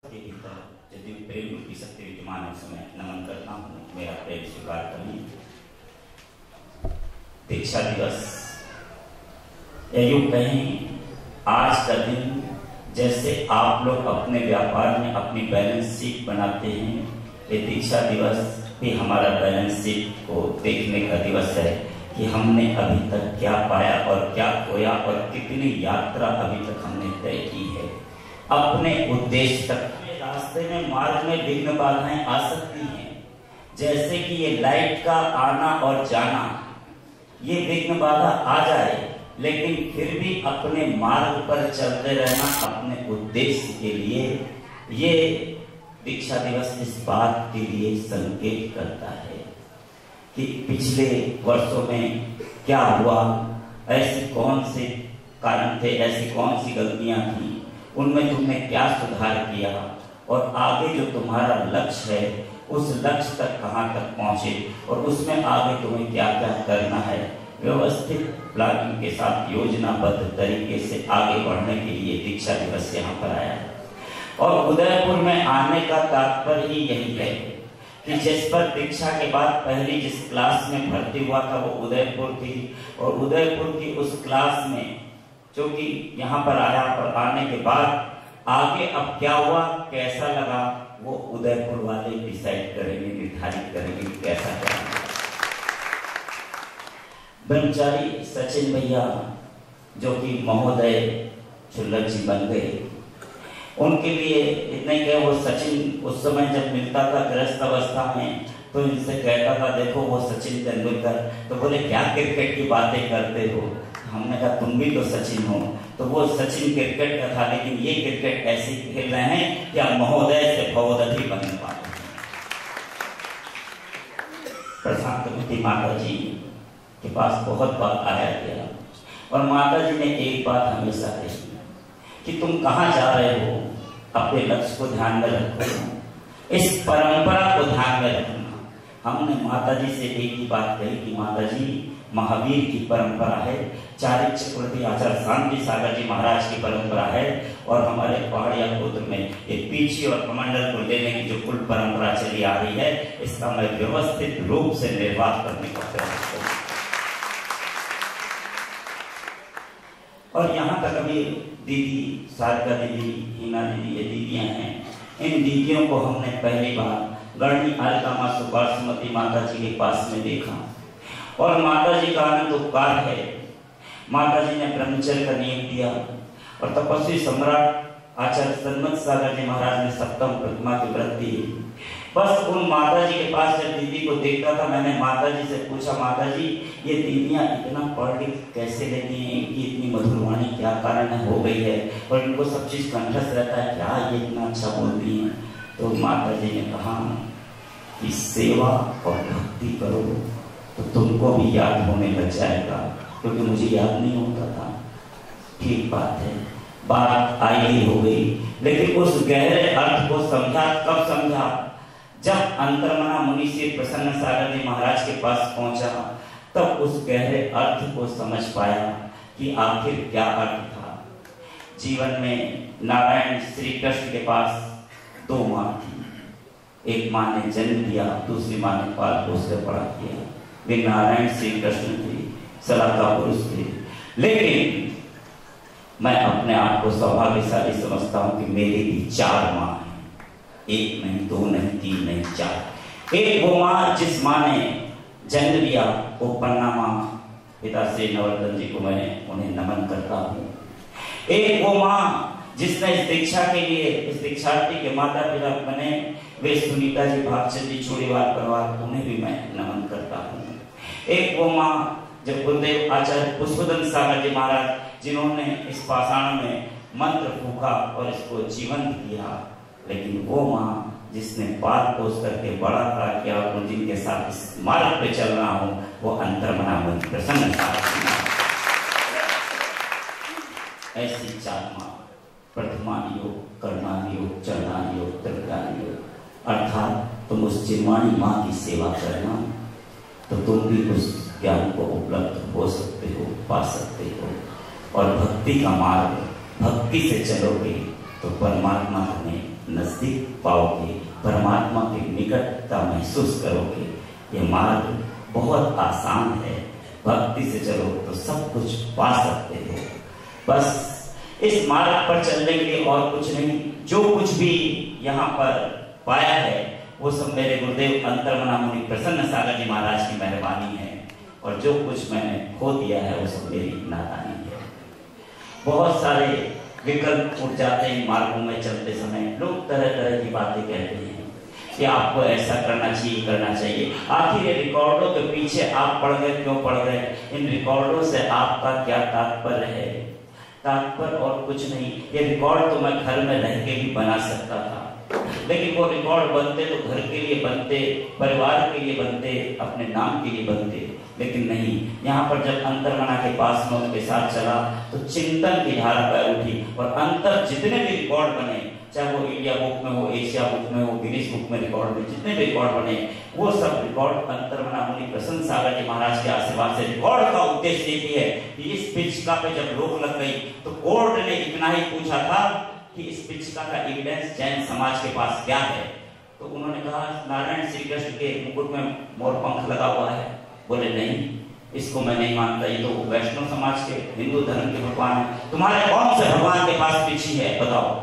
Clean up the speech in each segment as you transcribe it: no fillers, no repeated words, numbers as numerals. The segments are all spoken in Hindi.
के भीतर यदि प्रेम रूपी शक्ति विद्यमान है उसमें नमन करता हूँ, मेरा प्रेम स्वीकार करिए। दीक्षा दिवस या यूं कहें आज का दिन जैसे आप लोग अपने व्यापार में अपनी बैलेंस शीट बनाते हैं, ये दीक्षा दिवस भी हमारा बैलेंस शीट को देखने का दिवस है कि हमने अभी तक क्या पाया और क्या खोया और कितनी यात्रा अभी तक हमने तय की है अपने उद्देश्य तक। रास्ते में मार्ग में विघ्न बाधाएं आ सकती हैं, जैसे कि ये लाइट का आना और जाना, ये विघ्न बाधा आ जाए लेकिन फिर भी अपने मार्ग पर चलते रहना अपने उद्देश्य के लिए, ये दीक्षा दिवस इस बात के लिए संकेत करता है कि पिछले वर्षों में क्या हुआ, ऐसे कौन से कारण थे, ऐसी कौन सी गलतियां थी, उनमें तुमने क्या सुधार किया और आगे जो तुम्हारा लक्ष्य है उस लक्ष्य तक कहां तक पहुंचे और उसमें आगे तुम्हें क्या क्या करना है, व्यवस्थित प्लानिंग के साथ योजनाबद्ध तरीके से आगे बढ़ने के लिए दीक्षा दिवस यहाँ पर आया है। और उदयपुर में आने का तात्पर्य ही यही है कि जिस पर दीक्षा के बाद पहली जिस क्लास में भर्ती हुआ था वो उदयपुर थी, और उदयपुर की उस क्लास में जो कि यहाँ पर आया और आने के बाद आगे अब क्या हुआ, कैसा लगा, वो उदयपुर वाले डिसाइड करेंगे, निर्धारित करेंगे कैसा करना। ब्रह्मचारी सचिन भैया जो कि महोदय छुल्लर जी बन गए, उनके लिए इतने क्या, वो सचिन उस समय जब मिलता था ग्रस्त अवस्था में तो इनसे कहता था देखो वो सचिन तेंदुलकर, तो बोले क्या क्रिकेट की बातें करते हो, हमने कहा तुम भी तो सचिन हो, तो वो सचिन क्रिकेट का था लेकिन ये क्रिकेट ऐसे खेल रहे हैं कि आप महोदय से भवोदधि बनने पाते हैं। प्रशांत माता जी के पास बहुत बात आया गया और माता जी ने एक बात हमेशा कही कि तुम कहाँ जा रहे हो, अपने लक्ष्य को ध्यान में रखो, इस परंपरा को ध्यान में रखना। हमने माता जी से एक ही बात कही कि माता जी महावीर की परंपरा है, चारित्र चक्रवर्ती आचार्य शांति सागर जी महाराज की परंपरा है, और हमारे पहाड़िया पुत्र में ये पीछे और कमंडल को लेने की जो कुल परंपरा चली आ रही है, इसका मैं व्यवस्थित रूप से निर्वाह करने का प्रयास करूँ। और यहाँ तक अभी दीदी सारिका दीदी, हिना दीदी, ये दीदियाँ हैं, इन दीदियों को हमने पहली बार गढ़नी अलकामा सुपार्श्वमती माता जी के पास में देखा और माता जी का आनंद उपकार है। माता जी ने ब्रह्मचर्य का नियम दिया और तपस्वी सम्राट आचार्य सन्मत सागर जी महाराज ने सप्तम प्रतिमा की व्रत दी। बस उन माता जी के पास जब दीदी को देखता था, मैंने माता जी से पूछा, माता जी ये दीदियाँ इतना पढ़ लिख कैसे लेती हैं, इनकी इतनी मधुरवाणी क्या कारण है, हो गई है और इनको सब चीज कंठस्थ रहता है, क्या ये इतना अच्छा बोलती हैं? तो माता जी ने कहा कि सेवा और भक्ति करो तो तुमको भी याद होने लग जाएगा, क्योंकि मुझे याद नहीं होता था। ठीक बात है, बात आई हो गई, लेकिन उस गहरे अर्थ को समझा, कब समझा, जब अंतर्मना मुनि से प्रसन्न सागर जी महाराज के पास पहुंचा, तब उस गहरे अर्थ को समझ पाया कि आखिर क्या अर्थ था। जीवन में नारायण श्री कृष्ण के पास दो माँ थी, एक माँ ने जन्म दिया, दूसरी माँ ने पाल पोस कर बड़ा किया। वे नारायण श्री कृष्ण थे, सलाहका पुरुष थे, लेकिन मैं अपने आप को सौभाग्यशाली समझता हूँ कि मेरी भी चार माँ हैं, एक नहीं, दो नहीं, तीन नहीं, चार। एक वो माँ जिस माँ ने जन्म लिया, वो पन्ना माँ, पिता श्री नवर्धन जी को मैं उन्हें नमन करता हूँ। एक वो माँ जिसने इस दीक्षा के लिए, इस दीक्षार्थी के माता पिता बने, वे सुनीता जी, भागचंद जी, छोड़ीवाल परिवार, उन्हें भी मैं नमन करता हूँ। एक वो माँ जब गुरुदेव आचार्य पुष्पदंत सागर जी महाराज, जिन्होंने इस पाषाण में मंत्र फूका और इसको जीवंत किया, लेकिन वो माँ जिसने पाल पोस करके बड़ा करा किया और जिनके साथ इस मार्ग पे चल रहा हूँ, वो अंतर्मना मुनि प्रसन्न सागर। ऐसी चार माँ, प्रथमान योग, कर्णान योग, चरणान योग, त्रिकान योग, अर्थात तुम उस चिन्माणी माँ की सेवा करना तो तुम भी उस ज्ञान को उपलब्ध हो सकते हो, पा सकते हो। और भक्ति का मार्ग, भक्ति से चलोगे तो परमात्मा तुम्हें नजदीक पाओगे, परमात्मा की निकटता महसूस करोगे। ये मार्ग बहुत आसान है, भक्ति से चलो तो सब कुछ पा सकते हो। बस इस मार्ग पर चलने के लिए और कुछ नहीं, जो कुछ भी यहाँ पर पाया है वो सब मेरे गुरुदेव अंतर्मना मुनि प्रसन्न सागर जी महाराज की मेहरबानी है, और जो कुछ मैंने खो दिया है वो सब मेरी नादानी है। बहुत सारे विकल्प उठ जाते हैं मार्गों में चलते समय, लोग तरह तरह की बातें कहते हैं कि आपको ऐसा करना चाहिए, करना चाहिए। आखिर ये रिकॉर्डों के पीछे आप पड़ गए, क्यों पड़ गए? इन रिकॉर्डों से आपका क्या तात्पर्य है? तात्पर्य और कुछ नहीं। ये रिकॉर्ड तो मैं घर में रह के भी बना सकता था, लेकिन वो रिकॉर्ड बनते तो घर के लिए बनते, परिवार के लिए बनते, अपने नाम के लिए बनते, लेकिन नहीं। यहाँ पर जब अंतर्मना के पास में उनके साथ चला तो चिंतन की धारा पर उठी, और अंतर जितने भी रिकॉर्ड बने, चाहे वो इंडिया बुक में हो, एशिया बुक में हो, गिनीज बुक में रिकॉर्ड में जितने भी रिकॉर्ड बने, वो सब रिकॉर्ड अंतर्मना मुनि प्रसन्न सागर जी महाराज के आशीर्वाद से। रिकॉर्ड का उद्देश्य ये भी है कि इस पिचका पे जब रोक लग गई तो कोर्ट ने इतना ही पूछा था कि इस पिचका का एविडेंस जैन समाज के पास क्या है? तो उन्होंने कहा नारायण श्री कृष्ण के मुकुट में मोर पंख लगा हुआ है। बोले नहीं, इसको मैं नहीं मानता, ये तो वैष्णव समाज के, हिंदू धर्म के भगवान है। तुम्हारे कौन से भगवान के पास पिछी है बताओ?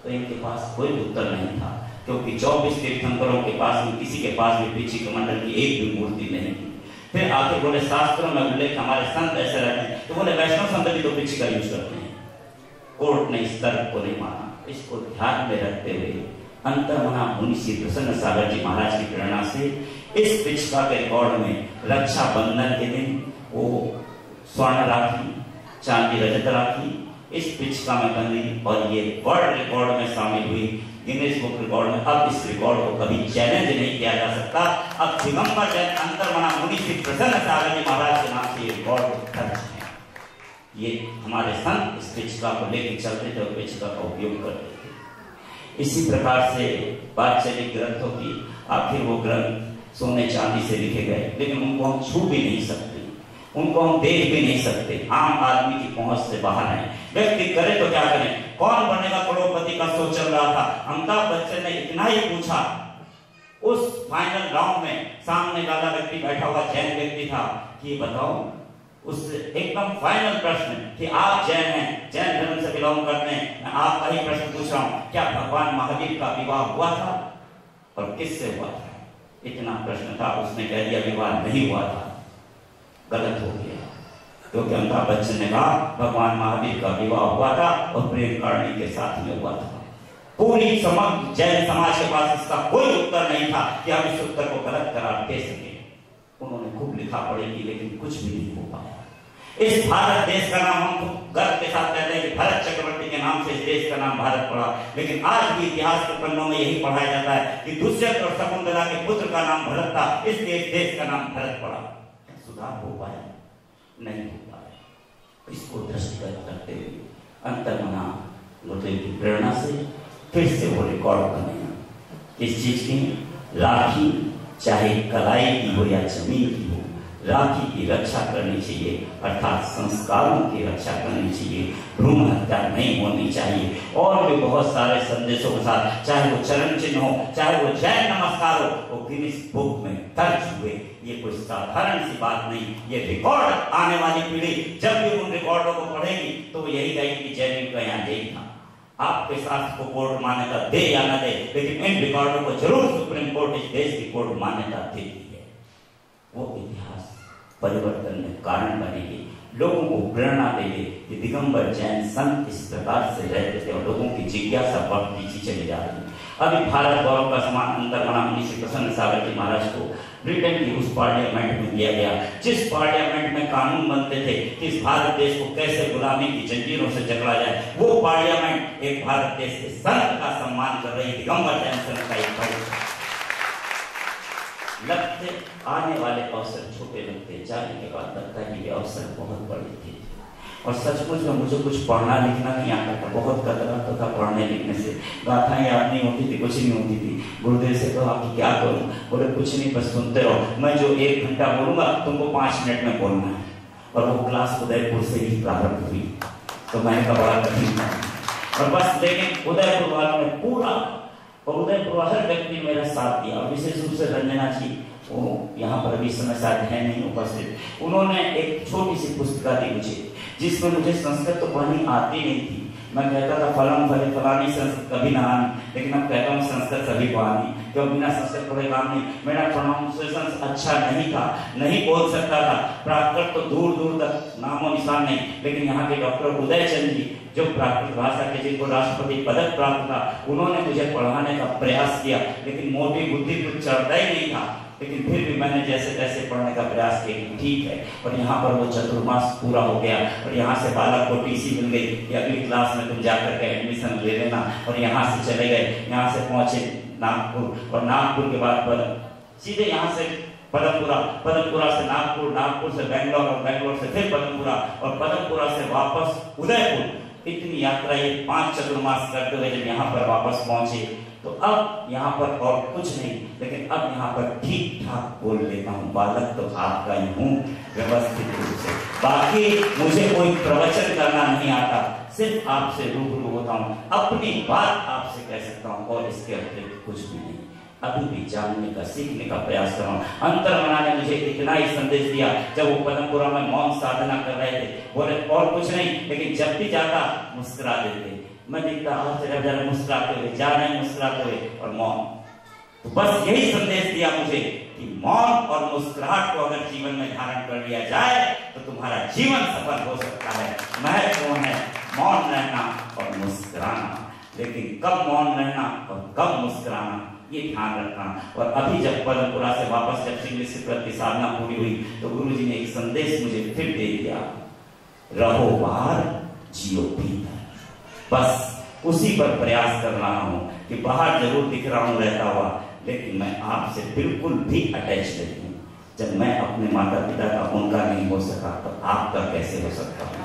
तो इनके पास कोई उत्तर नहीं था, क्योंकि 24 तीर्थंकरों के पास में किसी के पास भी पिछी कमंडल की एक भी मूर्ति नहीं थी। फिर आके बोले शास्त्रों में उल्लेख हमारे संत ऐसे रहते हैं, तो बोले वैष्णव संत भी तो पिछी का यूज करते हैं। कोर्ट ने इस तर्क को नहीं माना। इसको ध्यान में रखते हुए अंतर्मना मुनि श्री प्रसन्न सागर जी महाराज की प्रेरणा से इस पिचका के रिकॉर्ड में रक्षाबंधन के दिन वो स्वर्ण राखी, चांदी रजत राखी इस पिचका में बंधी, और ये वर्ल्ड रिकॉर्ड में शामिल हुई, गिनीज बुक रिकॉर्ड में। अब इस रिकॉर्ड को कभी चैलेंज नहीं किया जा सकता। अब दिगंबर जैन अंतर्मना मुनि श्री प्रसन्न सागर जी महाराज के नाम से ये रिकॉर्ड दर्ज है। ये हमारे संत इस पिचका को लेकर चलते थे और पिचका का उपयोग करते थे। इसी प्रकार से बात चली ग्रंथों की। आखिर वो ग्रंथ सोने चांदी से लिखे गए, लेकिन उनको हम छू भी नहीं सकते, उनको हम देख भी नहीं सकते, आम आदमी की पहुंच से बाहर है। व्यक्ति करे तो क्या करें? कौन बनेगा करोड़पति का सोच चल रहा था। अमिताभ बच्चन ने इतना ही पूछा उस फाइनल राउंड में, सामने वाला व्यक्ति बैठा हुआ जैन व्यक्ति था कि बताओ, उससे एकदम फाइनल प्रश्न कि आप जैन हैं, जैन धर्म से बिलोंग करते हैं, मैं आपका ही प्रश्न पूछ रहा हूं, क्या भगवान महावीर का विवाह हुआ था और किससे हुआ था? इतना प्रश्न था। उसने कह दिया विवाह नहीं हुआ था। गलत हो गया, क्योंकि अमिताभ बच्चन ने कहा भगवान महावीर का विवाह हुआ था और प्रेम करणी के साथ में हुआ था। पूरी समग्र जैन समाज के पास इसका कोई उत्तर नहीं था कि हम इस उत्तर को गलत करार दे सके। उन्होंने खूब लिखा पढ़ेगी, लेकिन कुछ भी नहीं हो पाया। इस भारत देश का नाम हम गर्व के साथ कहते हैं कि भरत चक्रवर्ती के नाम से इस देश का नाम भारत पड़ा, लेकिन आज भी इतिहास के पन्नों में यही पढ़ाया जाता है कि दुष्यंत और शकुंतला के पुत्र का नाम भरत था, इस देश का नाम भारत पड़ा। सुधार हो पाया? नहीं हो पाया। इसको दृष्टिगत करते हुए अंतर्मना गुरुदेव की प्रेरणा से फिर से वो रिकॉर्ड बने। इस चीज की राखी चाहे कलाई की हो या जमीन की हो, राखी की रक्षा करनी चाहिए, अर्थात संस्कारों की रक्षा करनी चाहिए। भ्रूण हत्या नहीं होनी चाहिए। और भी बहुत सारे संदेशों के साथ, चाहे वो चरण चिन्ह हो, चाहे वो जैन नमस्कार हो, वो गिनीज बुक में दर्ज हुए। ये कोई साधारण सी बात नहीं। ये रिकॉर्ड आने वाली पीढ़ी जब भी उन रिकॉर्डों को पढ़ेगी तो यही कहेगी कि जैन का यहाँ जैन था। आपके शास्त्र को कोर्ट मान्यता दे या न दे, लेकिन इन रिकॉर्डों को जरूर सुप्रीम कोर्ट इस देश की कोर्ट मान्यता देती है। वो इतिहास परिवर्तन में कारण बनेगी, लोगों को प्रेरणा देगी कि दिगंबर जैन संत इस प्रकार से रहते थे, और लोगों की जिज्ञासा बढ़ती चली जा रही है। अभी भारत गौरव का सम्मान अंतर्मना मुनि श्री प्रसन्न सागर जी महाराज को ब्रिटेन की उस पार्लियामेंट में दिया गया, जिस पार्लियामेंट में कानून बनते थे कि इस भारत देश को कैसे गुलामी की जंजीरों से जकड़ा जाए। वो पार्लियामेंट एक भारत देश के संत का सम्मान कर रही, दिगंबर जैन संत का एक बड़ी लगते आने वाले अवसर छोटे लगते, जाने के बाद लगता है कि ये अवसर बहुत बड़े थे। और सचमुच में मुझे कुछ पढ़ना लिखना नहीं आता था, बहुत कतराता था पढ़ने लिखने से। गाथाएं याद नहीं होती थी, कुछ नहीं होती थी। गुरुदेव से कहा कि क्या करूं? बोले कुछ नहीं, बस सुनते रहो, मैं जो 1 घंटा बोलूंगा तुमको 5 मिनट में बोलना है। और वो क्लास उदयपुर से ही प्रारंभ हुई, तो मैंने कहा बड़ा कठिन था। और बस, लेकिन उदयपुर वालों ने पूरा और उदयपुर हर व्यक्ति ने मेरा साथ दिया। और विशेष रूप से रंजना जी, वो यहाँ पर अभी समय शायद है नहीं उपस्थित, उन्होंने एक छोटी सी पुस्तिका दी मुझे, जिसमें मुझे संस्कृत तो पढ़नी आती नहीं थी। मैं कहता था फलम फले फलानी संस्कृत कभी ना आनी, लेकिन अब कहता हूँ संस्कृत सभी को आनी, क्योंकि बिना संस्कृत पढ़े काम नहीं। मेरा प्रोनाउंसिएशन अच्छा नहीं था, नहीं बोल सकता था, प्राकृत तो दूर दूर तक नामो निशान नहीं। लेकिन यहाँ के डॉक्टर उदय चंद जी, जो प्राकृत भाषा के जिनको राष्ट्रपति पदक प्राप्त था, उन्होंने मुझे पढ़ाने का प्रयास किया, लेकिन मोटी बुद्धि कुछ चढ़ता ही नहीं था। लेकिन फिर भी मैंने जैसे तैसे पढ़ने का प्रयास किया, ठीक है। और यहाँ पर वो चतुर्मास पूरा हो गया और यहाँ से बालक को टीसी मिल गई कि अगली क्लास में तुम जाकर के एडमिशन ले लेना। और यहाँ से चले गए, यहाँ से पहुंचे नागपुर, और नागपुर के बाद सीधे यहाँ से पदमपुरा, पदमपुरा से नागपुर, नागपुर से बेंगलोर, और बेंगलोर से फिर पदमपुरा, और पदमपुरा से वापस उदयपुर। इतनी यात्रा ये 5 चतुर्मास करते हुए जब यहाँ पर वापस पहुंचे, तो अब यहाँ पर और कुछ नहीं, लेकिन अब यहाँ पर ठीक ठाक बोल लेता हूँ। बालक तो आपका ही हूँ व्यवस्थित रूप से, बाकी मुझे कोई प्रवचन करना नहीं आता, सिर्फ आपसे रूबरू होता हूँ, अपनी बात आपसे कह सकता हूँ, और इसके अतिरिक्त कुछ भी नहीं। अभी भी जानने का, सीखने का प्रयास कर रहा हूँ। अंतर्मना ने मुझे इतना ही संदेश दिया जब वो पदमपुरा में मौन साधना कर रहे थे, बोले और कुछ नहीं, लेकिन जब भी जाता मुस्कुरा देते। मैं देखता जरा मुस्कुराते हुए जा रहे हैं, मुस्कुराते हुए और मौन। तो बस यही संदेश दिया मुझे कि मौन और मुस्कुराहट को अगर जीवन में धारण कर लिया जाए तो तुम्हारा जीवन सफल हो सकता है। महत्वपूर्ण है मौन रहना और मुस्कुराना, लेकिन कब मौन रहना और कब मुस्कुराना ये ध्यान रखना। और अभी जब पदमपुरा से वापस जब सिंह से प्रति साधना पूरी हुई, तो गुरु जी ने एक संदेश मुझे फिर दे दिया, रहो बाहर जियो भीतर। बस उसी पर प्रयास कर रहा हूं कि बाहर जरूर दिख रहा हूं रहता हुआ, लेकिन मैं आपसे बिल्कुल भी अटैच नहीं हूं। जब मैं अपने माता पिता का उनका नहीं हो सका, तो आपका कैसे हो सकता हूं?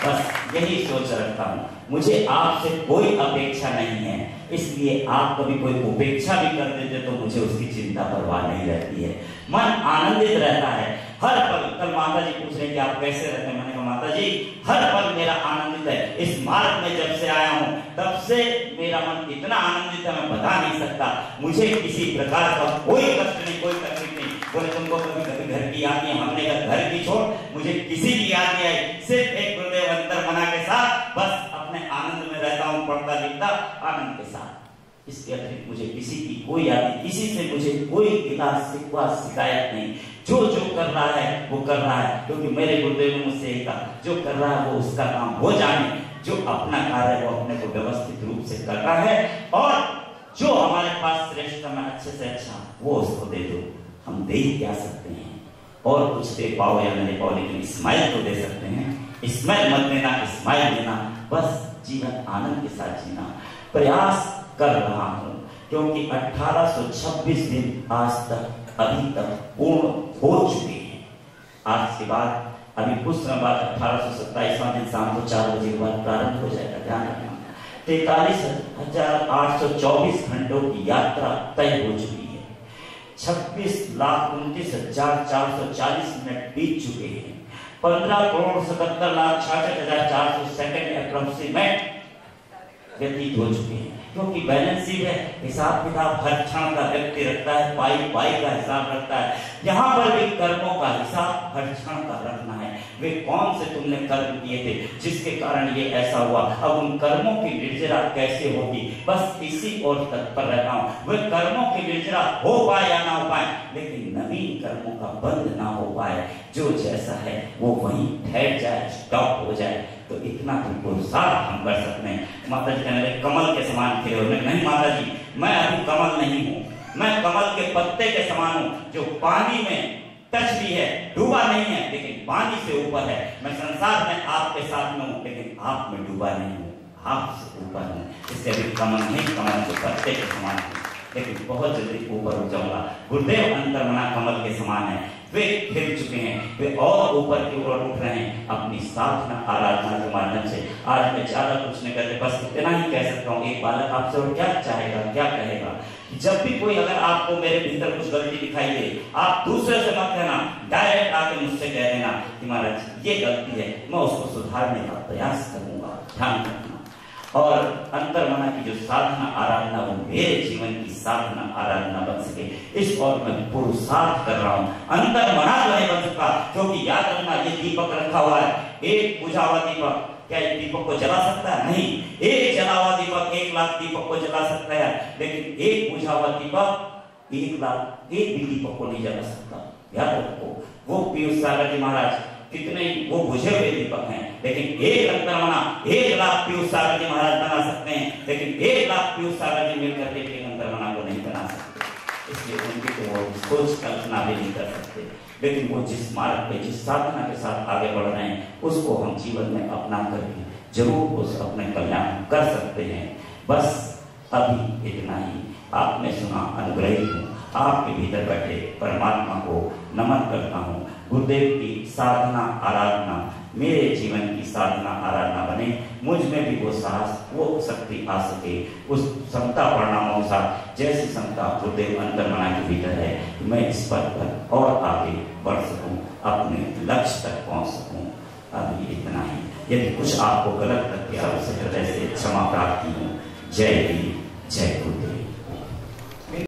बस यही सोच रखता हूं। मुझे आपसे कोई अपेक्षा नहीं है, इसलिए आप कभी कोई उपेक्षा भी कर देते तो मुझे उसकी चिंता परवाह नहीं रहती है। मन आनंदित रहता है हर पल। कल माता जी पूछ रहे कि आप कैसे रहते हैं, मैंने कहा माता जी हर पल मेरा आनंदित है। इस मार्ग में जब से आया हूं तब से मेरा मन इतना आनंदित है, मैं बता नहीं सकता। मुझे किसी प्रकार का कोई कष्ट नहीं, कोई तकलीफ नहीं। बोले तुमको कभी घर की याद नहीं? हमने कहा घर की छोड़, मुझे किसी की याद नहीं आई। सिर्फ एक गुरुदेव अंतर्मना के साथ बस अपने आनंद में रहता हूँ, पढ़ता लिखता आनंद के साथ। इसके अतिरिक्त मुझे किसी की कोई याद नहीं, किसी से मुझे कोई गिला शिकवा शिकायत नहीं। जो जो कर रहा है वो कर रहा है, क्योंकि मेरे गुरुदेव ने मुझसे कहा जो कर रहा है वो उसका काम वो जाने, जो अपना कार्य वो अपने को व्यवस्थित रूप से कर रहा है, और जो हमारे पास श्रेष्ठ में अच्छे से अच्छा वो उसको दे दो। हम दे ही क्या सकते हैं, और कुछ दे पाओ या नहीं पाओ, लेकिन स्माइल तो दे सकते हैं। स्माइल मत देना, स्माइल देना। बस जीवन आनंद के साथ जीना प्रयास कर रहा हूं, क्योंकि 1826 दिन आज तक अभी तक पूर्ण हो चुके हैं। आज के बाद अभी कुछ समय बाद 1827वां दिन शाम को 4 बजे के बाद प्रारंभ हो जाएगा। ध्यान रखना 43,824 घंटों की यात्रा तय हो चुकी है। 26,29,440 मिनट बीत चुके हैं। 15,77,66,400 सेकंड अप्रोक्सीमेट व्यतीत हो चुके हैं, क्योंकि बैलेंस शीट है, हिसाब किताब हर क्षण का व्यक्ति रखता है, पाई पाई का हिसाब रखता है। यहाँ पर भी कर्मों का हिसाब हर क्षण का रखना है। वे कौन से तुमने कर्म किए थे जिसके कारण ये ऐसा हुआ, अब उन कर्मों की निर्जरा कैसे होगी, बस इसी और तत्पर रहता हूँ। वे कर्मों की निर्जरा हो पाए या ना हो पाए, लेकिन नवीन कर्मों का बंध ना हो पाए। जो जैसा है वो वहीं ठहर जाए, स्टॉप हो जाए, तो इतना भी पुरुषार्थ हम कर सकते हैं। माता जी कहने लगे कमल के समान खिले हो। नहीं माता जी, मैं अभी कमल नहीं हूँ, मैं कमल के पत्ते के समान हूँ, जो पानी में टच भी है, डूबा नहीं है, लेकिन पानी से ऊपर है। मैं संसार में आपके साथ में हूँ, लेकिन आप में डूबा नहीं हूँ, आपसे ऊपर हूँ। इससे अभी कमल नहीं, कमल के पत्ते के समान हूँ, लेकिन बहुत जल्दी ऊपर उठ जाऊंगा। गुरुदेव अंतर्मना कमल के समान है, वे खिल चुके हैं, वे और ऊपर की ओर उठ रहे हैं अपनी साधना आराधना के माध्यम से। आज मैं ज्यादा कुछ नहीं करते, बस इतना ही कह सकता हूँ। एक बालक आपसे और क्या चाहेगा, क्या कहेगा? जब भी कोई अगर आपको मेरे भीतर कुछ गलती दिखाई दे, आप दूसरे से मत कहना, डायरेक्ट आके मुझसे कह देना कि महाराज ये गलती है, मैं उसको सुधारने का प्रयास करूंगा। ध्यान रखना। और अंतर्मना की जो साधना आराधना वो मेरे जीवन की साधना आराधना बन सके, इस और मैं पुरुषार्थ कर रहा हूँ। अंतर्मना जो है बन चुका, क्योंकि याद रखना ये दीपक रखा हुआ है, एक बुझा हुआ दीपक क्या एक दीपक को जला सकता है? नहीं। एक जला हुआ दीपक 1 लाख दीपक को जला सकता है, लेकिन एक बुझा हुआ दीपक 1 लाख एक भी दीपक को नहीं जला सकता। याद रखो, वो पीयूष सागर जी महाराज कितने वो बुझे हुए दीपक हैं, लेकिन एक अंतर्मना 1 लाख पीयूष सागर जी महाराज बना सकते हैं, लेकिन 1 लाख पीयूष सागर जी मिलकर एक अंतर्मना को नहीं बना सकते। इसलिए उनकी तो वो सोच कल्पना भी नहीं कर सकते, लेकिन वो जिस मार्ग पे जिस साधना के साथ आगे बढ़ रहे हैं उसको हम जीवन में अपना करके जरूर उस अपने कल्याण कर सकते हैं। बस अभी इतना ही। आपने सुना, अनुग्रहित हूँ, आपके भीतर बैठे परमात्मा को नमन करता हूँ। गुरुदेव की साधना आराधना मेरे जीवन की साधना आराधना बने, मुझ में भी वो साहस वो शक्ति आ सके, उस समता परिणामों के साथ जैसी समता गुरुदेव अंतर्मना के भीतर है, मैं इस पद पर और आगे बढ़ सकूं, अपने लक्ष्य तक पहुंच सकूं। अभी इतना ही। यदि कुछ आपको गलत लगता है, हृदय से क्षमा प्रार्थी हूँ। जय हिंद, जय गुरुदेव।